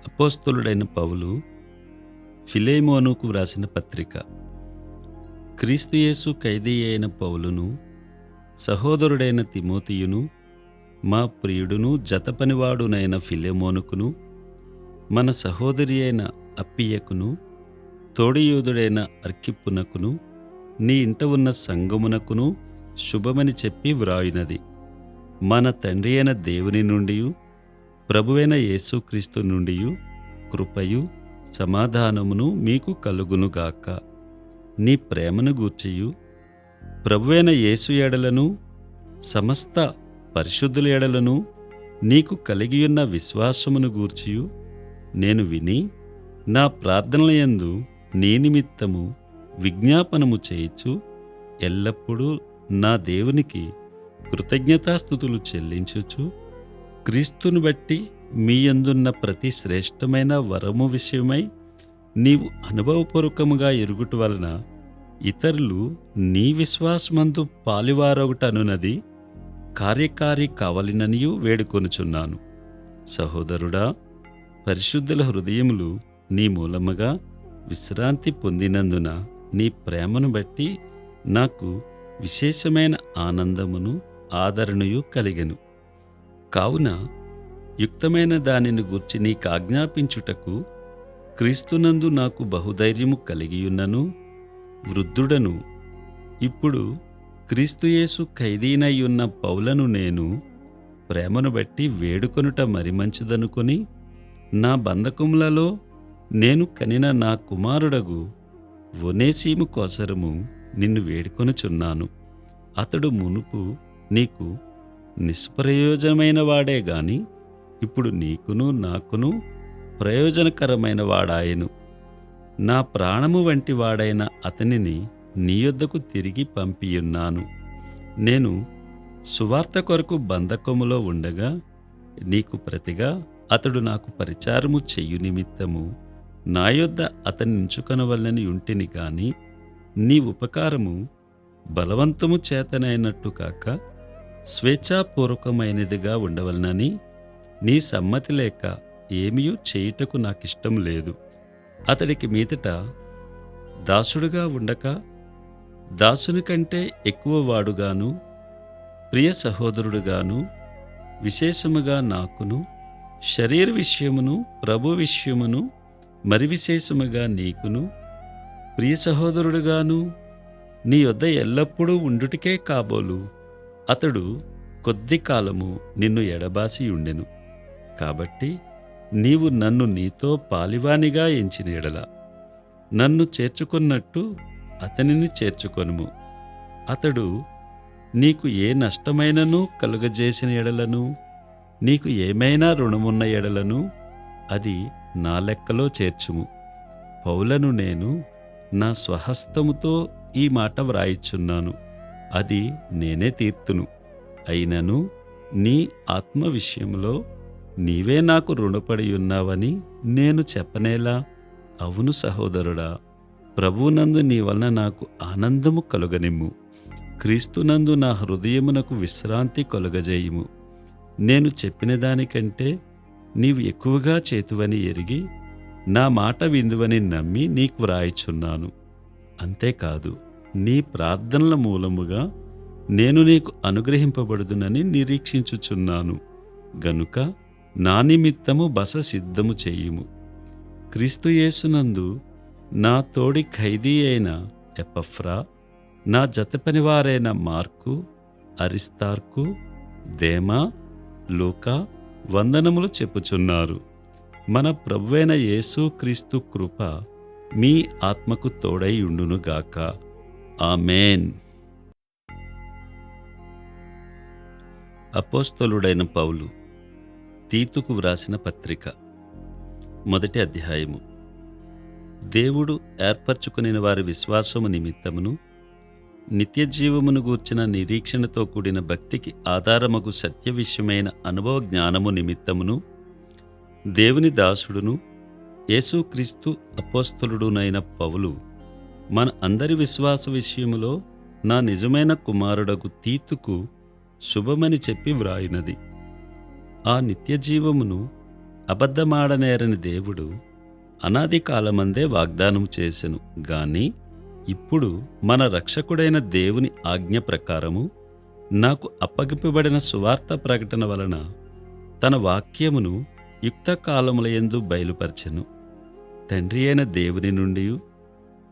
అపోస్తలుడైన పౌలు ఫిలేమోనుకు వ్రాసిన పత్రిక. క్రీస్తు యేసు ఖైదీ అయిన పౌలును, సహోదరుడైన తిమోతియును, మా ప్రియుడును జతపనివాడునైన ఫిలేమోనుకును, మన సహోదరి అయిన అప్పియకును, తోడియోధుడైన అర్కిప్పునకును, నీ ఇంట ఉన్న సంఘమునకును శుభమని చెప్పి వ్రాయునది. మన తండ్రి అయిన దేవుని నుండియు ప్రభువైన యేసుక్రీస్తు నుండియు కృపయు సమాధానమును మీకు కలుగునుగాక. నీ ప్రేమను గూర్చియు ప్రభువైన యేసు ఎడలను సమస్త పరిశుద్ధుల ఎడలను నీకు కలిగియున్న విశ్వాసమును గూర్చియు నేను విని నా ప్రార్థనలయందు నీ నిమిత్తము విజ్ఞాపనము చేయుచు ఎల్లప్పుడూ నా దేవునికి కృతజ్ఞతాస్తుతులు చెల్లించుచు క్రీస్తుని బట్టి మీ యందున్న ప్రతి శ్రేష్టమైన వరము విషయమై నీవు అనుభవపూర్వకముగా ఎరుగుట వలన ఇతరులు నీ విశ్వాసమందు పాలివారొకటనున్నది కార్యకారి కావలననియు వేడుకొనుచున్నాను. సహోదరుడా, పరిశుద్ధుల హృదయములు నీ మూలముగా విశ్రాంతి పొందినందున నీ ప్రేమను బట్టి నాకు విశేషమైన ఆనందమును ఆదరణయు కలిగెను. కావున యుక్తమైన దానిని గూర్చి నీకాజ్ఞాపించుటకు క్రీస్తునందు నాకు బహుధైర్యము కలిగియున్నను. వృద్ధుడను ఇప్పుడు క్రీస్తుయేసు ఖైదీనయ్యున్న పౌలను నేను ప్రేమను బట్టి వేడుకొనుట మరి మంచిదనుకొని నా బంధకములలో నేను కనిన నా కుమారుడగు ఒనేసీము కోసరము నిన్ను వేడుకొనుచున్నాను. అతడు మునుపు నీకు నిష్ప్రయోజనమైన వాడే గాని ఇప్పుడు నీకును నాకును ప్రయోజనకరమైన వాడాయెను. నా ప్రాణము వంటి వాడైన అతనిని నీ యొద్దకు తిరిగి పంపియున్నాను. నేను సువార్త కొరకు బంధకములో ఉండగా నీకు ప్రతిగా అతడు నాకు పరిచారము చెయ్యు నిమిత్తము నా యొద్ద అతని ఉంచుకొనవలెనని యుంటిని గాని నీ ఉపకారము బలవంతము చేతనైనట్టు కాక స్వేచ్ఛాపూర్వకమైనదిగా ఉండవలనని నీ సమ్మతి లేక ఏమీయూ చేయుటకు నాకిష్టం లేదు. అతడికి మీదట దాసుడుగా ఉండక దాసుని కంటే ఎక్కువ వాడుగాను, ప్రియ సహోదరుడుగాను, విశేషముగా నాకును శరీర విషయమును ప్రభు విషయమును మరి విశేషముగా నీకును ప్రియ సహోదరుడుగాను నీ యొద్ద ఎల్లప్పుడూ ఉండుటికే కాబోలు అతడు కొద్ది కాలము నిన్ను ఎడబాసి ఉండెను. కాబట్టి నీవు నన్ను నీతో పాలివానిగా ఎంచిన ఎడల నన్ను చేర్చుకున్నట్టు అతనిని చేర్చుకొనుము. అతడు నీకు ఏ నష్టమైనను కలుగజేసిన ఎడలను, నీకు ఏమైనా రుణమున్న ఎడలను అది నా లెక్కలో చేర్చుము. పౌలను నేను నా స్వహస్తముతో ఈ మాట వ్రాయిచున్నాను, అది నేనే తీర్తును. అయినను నీ ఆత్మ విషయంలో నీవే నాకు రుణపడి ఉన్నావని నేను చెప్పనేలా? అవును సహోదరుడా, ప్రభువునందు నీ వలన నాకు ఆనందము కలుగనిమ్ము. క్రీస్తునందు నా హృదయమునకు విశ్రాంతి కలుగజేయుము. నేను చెప్పిన దానికంటే నీవు ఎక్కువగా చేతువని ఎరిగి నా మాట విందువని నమ్మి నీకు వ్రాయిచున్నాను. అంతేకాదు, నీ ప్రార్థనల మూలముగా నేను నీకు అనుగ్రహింపబడుదునని నిరీక్షించుచున్నాను గనుక నా నిమిత్తము బస సిద్ధము చేయుము. క్రీస్తు యేసునందు నా తోడి ఖైదీ అయిన ఎపఫ్రా, నా జతపనివారైన మార్కు, అరిస్తార్కు, దేమా, లూకా వందనములు చెప్పుచున్నారు. మన ప్రభువైన యేసుక్రీస్తు కృప మీ ఆత్మకు తోడై ఉండునుగాక. ఆమేన్. అపోస్తలుడైన పౌలు తీతుకు వ్రాసిన పత్రిక. మొదటి అధ్యాయము. దేవుడు ఏర్పరచుకుని వారి విశ్వాసము నిమిత్తమును నిత్యజీవమును గూర్చిన నిరీక్షణతో కూడిన భక్తికి ఆధారమగు సత్య విషయమైన అనుభవ జ్ఞానము నిమిత్తమును దేవుని దాసుడును యేసుక్రీస్తు అపోస్తలుడునైన పౌలు మన అందరి విశ్వాస విషయములో నా నిజమైన కుమారుడగు తీతుకు శుభమని చెప్పి వ్రాయినది. ఆ నిత్యజీవమును అబద్ధమాడనేరని దేవుడు అనాది కాలమందే వాగ్దానం చేసెను గాని ఇప్పుడు మన రక్షకుడైన దేవుని ఆజ్ఞ ప్రకారము నాకు అప్పగింపబడిన సువార్త ప్రకటన వలన తన వాక్యమును యుక్త కాలములయందు బయలుపరచెను. తండ్రి అయిన దేవుని నుండి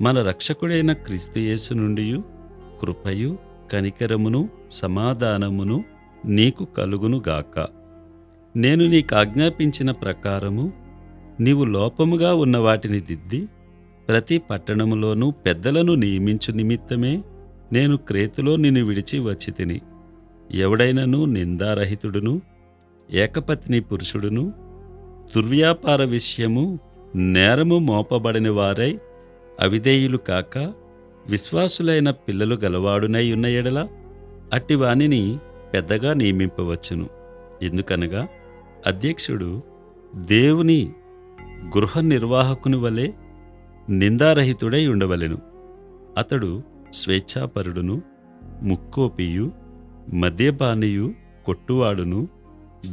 మన రక్షకుడైన క్రీస్తు యేసు నుండి కృపయు కనికరమును సమాధానమును నీకు కలుగునుగాక. నేను నీకాజ్ఞాపించిన ప్రకారము నీవు లోపముగా ఉన్న వాటిని దిద్ది ప్రతి పట్టణములోనూ పెద్దలను నియమించు నిమిత్తమే నేను క్రేతులో నిన్ను విడిచి వచ్చి తిని. ఎవడైనను నిందారహితుడును ఏకపత్ని పురుషుడును దుర్వ్యాపార విషయము నేరము మోపబడిన వారై అవిధేయులు కాక విశ్వాసులైన పిల్లలు గలవాడునై ఉన్న ఎడల అట్టివానిని పెద్దగా నియమింపవచ్చును. ఎందుకనగా అధ్యక్షుడు దేవుని గృహ నిర్వాహకుని వలె నిందారహితుడై ఉండవలెను. అతడు స్వేచ్ఛాపరుడును ముక్కోపియు మద్యపానియు కొట్టువాడును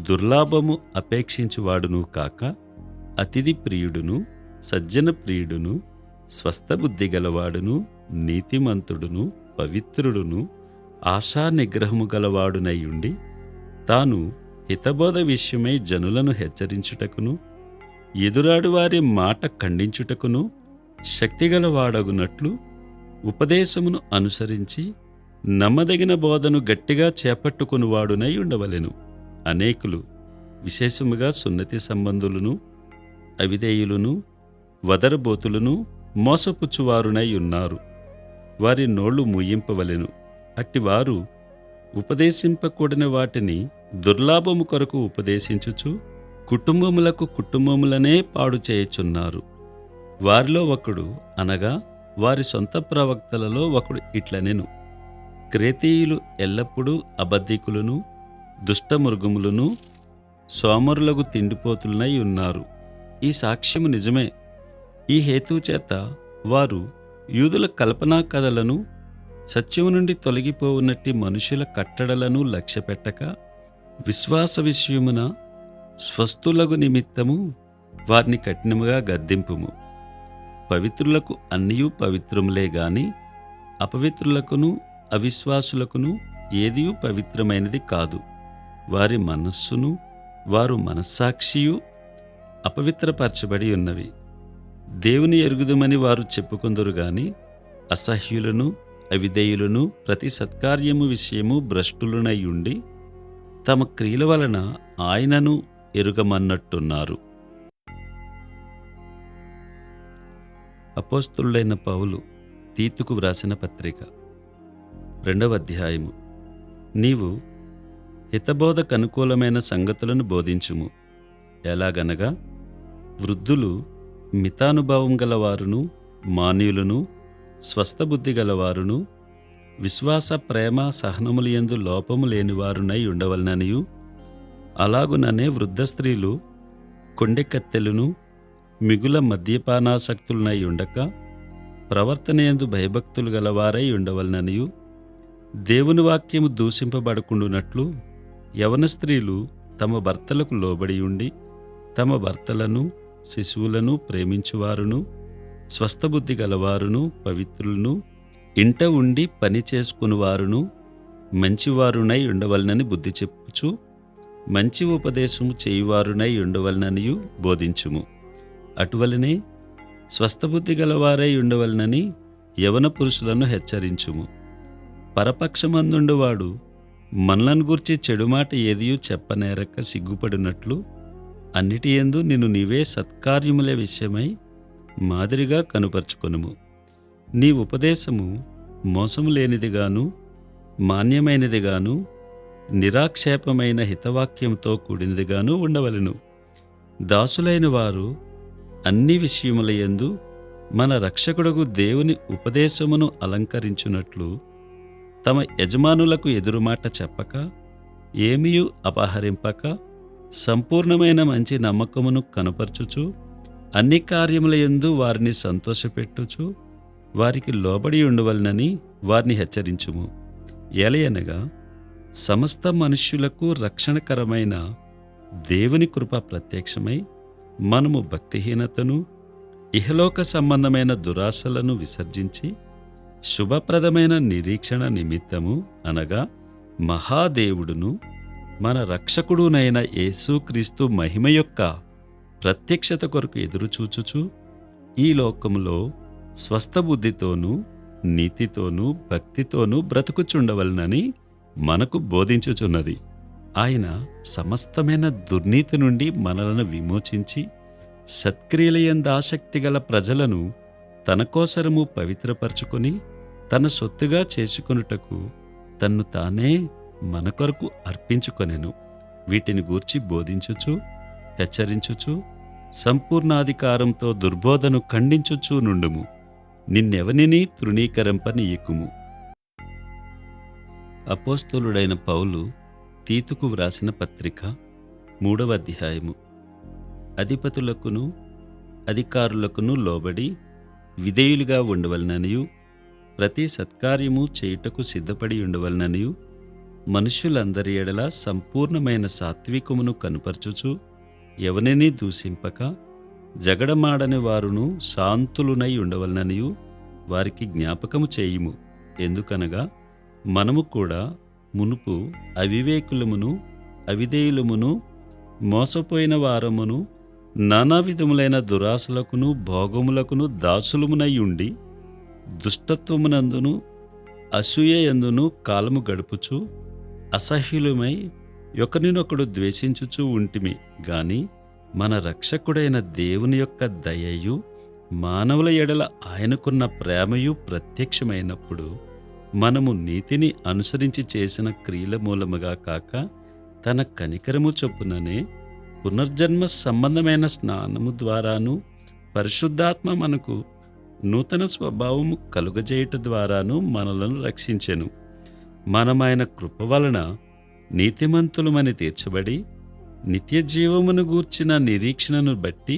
దుర్లాభము అపేక్షించువాడును కాక అతిథి ప్రియుడును సజ్జన ప్రియుడును స్వస్థబుద్ధి గలవాడును నీతిమంతుడును పవిత్రుడును ఆశా నిగ్రహము గలవాడునయ్యుండి తాను హితబోధ విషయమై జనులను హెచ్చరించుటకును ఎదురాడువారి మాట ఖండించుటకును శక్తిగలవాడగునట్లు ఉపదేశమును అనుసరించి నమ్మదగిన బోధను గట్టిగా చేపట్టుకునివాడునై ఉండవలెను. అనేకులు విశేషముగా సున్నతి సంబంధులను అవిధేయులను వదరబోతులను మోసపుచ్చువారునై ఉన్నారు. వారి నోళ్లు మూయింపవలెను. అట్టివారు ఉపదేశింపకూడని వాటిని దుర్లాభము కొరకు ఉపదేశించుచు కుటుంబములనే పాడు చేయుచున్నారు. వారిలో ఒకడు అనగా వారి సొంత ప్రవక్తలలో ఒకడు ఇట్లనెను, క్రేతీయులు ఎల్లప్పుడూ అబద్ధికులను దుష్టమృగములను సోమరులకు తిండిపోతులనై ఉన్నారు. ఈ సాక్ష్యము నిజమే. ఈ హేతువు చేత వారు యూదుల కల్పనా కథలను సత్యము నుండి తొలగిపోవునట్టి మనుషుల కట్టడలను లక్ష్యపెట్టక విశ్వాస విషయమున స్వస్థులగు నిమిత్తము వారిని కఠినముగా గద్దింపుము. పవిత్రులకు అన్నియూ పవిత్రములే గాని అపవిత్రులకును అవిశ్వాసులకును ఏదియూ పవిత్రమైనది కాదు. వారి మనస్సును వారు మనస్సాక్షియు అపవిత్రపరచబడి ఉన్నవి. దేవుని ఎరుగుదమని వారు చెప్పుకొందురు గాని అసహ్యులను అవిధేయులను ప్రతి సత్కార్యము విషయము భ్రష్టులనయ్యుండి తమ క్రియల వలన ఆయనను ఎరుగమన్నట్టున్నారు. అపోస్తలుడైన పౌలు తీతుకు వ్రాసిన పత్రిక 2వ అధ్యాయము. నీవు హితబోధకు అనుకూలమైన సంగతులను బోధించుము. ఎలాగనగా వృద్ధులు మితానుభావం గలవారును మాన్యులను స్వస్థబుద్ధి గలవారును విశ్వాస ప్రేమ సహనములయందు లోపము లేనివారునై ఉండవలననియు అలాగుననే వృద్ధ స్త్రీలు కొండెకత్తెలును మిగుల మద్యపానాసక్తులనై ఉండక ప్రవర్తనయందు భయభక్తులు గలవారై ఉండవలననియు దేవుని వాక్యము దూషింపబడకుండునట్లు యవన స్త్రీలు తమ భర్తలకు లోబడి ఉండి తమ భర్తలను శిశువులను ప్రేమించువారును స్వస్థబుద్ధి గలవారును పవిత్రులను ఇంట ఉండి పని చేసుకునివారును మంచివారునై ఉండవలనని బుద్ధి చెప్పుచు మంచి ఉపదేశము చేయువారునై ఉండవలననియు బోధించుము. అటువలనే స్వస్థబుద్ధి గలవారై ఉండవలనని యవన పురుషులను హెచ్చరించుము. పరపక్షమందుండువాడు మనలను గూర్చి చెడుమాట ఏదియూ చెప్పనేరక సిగ్గుపడినట్లు అన్నిటియందు నిన్ను నీవే సత్కార్యముల విషయమై మాదిరిగా కనుపరుచుకొనుము. నీ ఉపదేశము మోసము లేనిదిగాను మాన్యమైనదిగాను నిరాక్షేపమైన హితవాక్యంతో కూడినదిగాను ఉండవలెను. దాసులైన వారు అన్ని విషయములయందు మన రక్షకుడగు దేవుని ఉపదేశమును అలంకరించున్నట్లు తమ యజమానులకు ఎదురుమాట చెప్పక ఏమీయూ అపహరింపక సంపూర్ణమైన మంచి నమ్మకమును కనపరచుచు అన్ని కార్యములయందు వారిని సంతోషపెట్టుచు వారికి లోబడి ఉండవలనని వారిని హెచ్చరించుము. ఏలయనగా సమస్త మనుష్యులకు రక్షణకరమైన దేవుని కృప ప్రత్యక్షమై మనము భక్తిహీనతను, ఇహలోక సంబంధమైన దురాశలను విసర్జించి శుభప్రదమైన నిరీక్షణ నిమిత్తము అనగా మహాదేవుడును మన రక్షకుడునైన యేసుక్రీస్తు మహిమ యొక్క ప్రత్యక్షత కొరకు ఎదురుచూచుచు ఈ లోకములో స్వస్థబుద్ధితోనూ నీతితోనూ భక్తితోనూ బ్రతుకుచుండవలనని మనకు బోధించుచున్నది. ఆయన సమస్తమైన దుర్నీతి నుండి మనలను విమోచించి సత్క్రియలయందాసక్తి గల ప్రజలను తన కోసరము పవిత్రపరచుకొని తన సొత్తుగా చేసుకొనుటకు తన్ను తానే మన కొరకు అర్పించుకొనెను. వీటిని గూర్చి బోధించుచు హెచ్చరించుచు సంపూర్ణాధికారంతో దుర్బోధను ఖండించుచూ నుండుము. నిన్నెవనిని తృణీకరింపనీయకుము. అపోస్తలుడైన పౌలు తీతుకు వ్రాసిన పత్రిక 3వ అధ్యాయము. అధిపతులకును అధికారులకును లోబడి విధేయులుగా ఉండవలననియు ప్రతి సత్కార్యము చేయుటకు సిద్ధపడి ఉండవలననియు మనుష్యులందరి ఎడల సంపూర్ణమైన సాత్వికమును కనుపరచుచు ఎవరినీ దూషింపక జగడమాడని వారును శాంతులునై ఉండవలననియు వారికి జ్ఞాపకము చేయుము. ఎందుకనగా మనము కూడా మునుపు అవివేకులమును అవిధేయులమును మోసపోయిన వారమును నానా విధములైన దురాశలకును భోగములకును దాసులమునై ఉండి దుష్టత్వమునందును అసూయయందును కాలము గడుపుచు అసహ్యులమై ఒకరినొకడు ద్వేషించుచూ ఉంటిమి. గాని మన రక్షకుడైన దేవుని యొక్క దయయు మానవుల ఎడల ఆయనకున్న ప్రేమయు ప్రత్యక్షమైనప్పుడు మనము నీతిని అనుసరించి చేసిన క్రియల మూలముగా కాక తన కనికరము చొప్పుననే పునర్జన్మ సంబంధమైన స్నానము ద్వారాను పరిశుద్ధాత్మ మనకు నూతన స్వభావము కలుగజేయుట ద్వారాను మనలను రక్షించెను. మనమైన కృప వలన నీతిమంతులమని తీర్చబడి నిత్యజీవమును గూర్చిన నిరీక్షణను బట్టి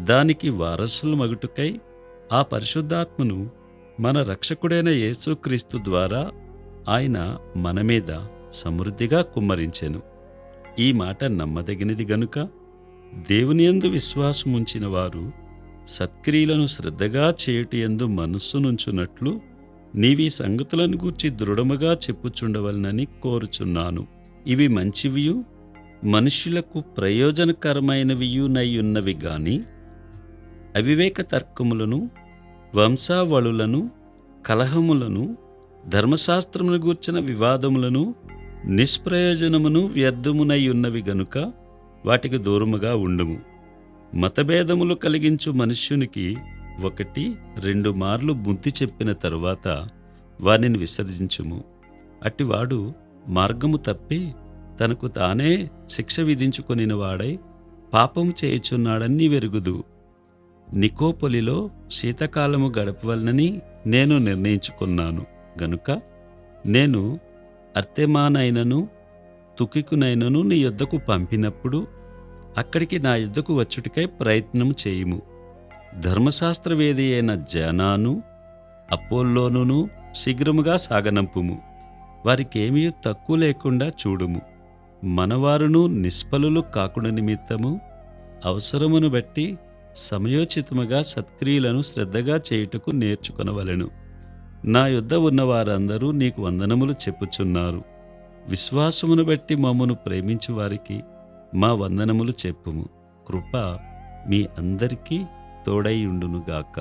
దానికి వారసులమగుటకై ఆ పరిశుద్ధాత్మను మన రక్షకుడైన యేసుక్రీస్తు ద్వారా ఆయన మన మీద సమృద్ధిగా కుమ్మరించెను. ఈ మాట నమ్మదగినది గనుక దేవునియందు విశ్వాసముంచిన వారు సత్క్రియలను శ్రద్ధగా చేయుటయందు మనస్సునుంచునట్లు నీవీ సంగతులను గూర్చి దృఢముగా చెప్పుచుండవలనని కోరుచున్నాను. ఇవి మంచివియు మనుష్యులకు ప్రయోజనకరమైనవియునయ్యున్నవి గాని అవివేక తర్కములను వంశావళులను కలహములను ధర్మశాస్త్రమును గూర్చిన వివాదములను నిష్ప్రయోజనమును వ్యర్థమునయ్యున్నవి గనుక వాటికి దూరముగా ఉండుము. మతభేదములు కలిగించు మనుష్యునికి 1-2 మార్లు బుద్ధి చెప్పిన తరువాత వానిని విసర్జించుము. అట్టివాడు మార్గము తప్పి తనకు తానే శిక్ష విధించుకొనిన వాడై పాపము చేయుచున్నాడని నీవెరుగుదు. నికోపొలిలో శీతకాలము గడపవలనని నేను నిర్ణయించుకున్నాను గనుక నేను అర్తెమానైనను తుకికునైనను నీ యొద్దకు పంపినప్పుడు అక్కడికి నా యొద్దకు వచ్చుటికై ప్రయత్నము చేయుము. ధర్మశాస్త్రవేది అయిన జానాను అపోల్లోనును శీఘ్రముగా సాగనంపుము. వారికేమీ తక్కువ లేకుండా చూడుము. మనవారును నిష్ఫలులు కాకుండా నిమిత్తము అవసరమును బట్టి సమయోచితముగా సత్క్రియలను శ్రద్ధగా చేయుటకు నేర్చుకొనవలెను. నా యొద్ద ఉన్న వారందరూ నీకు వందనములు చెప్పుచున్నారు. విశ్వాసమును బట్టి మమ్మను ప్రేమించు వారికి మా వందనములు చెప్పుము. కృప మీ అందరికీ తోడై ఉండునుగాక.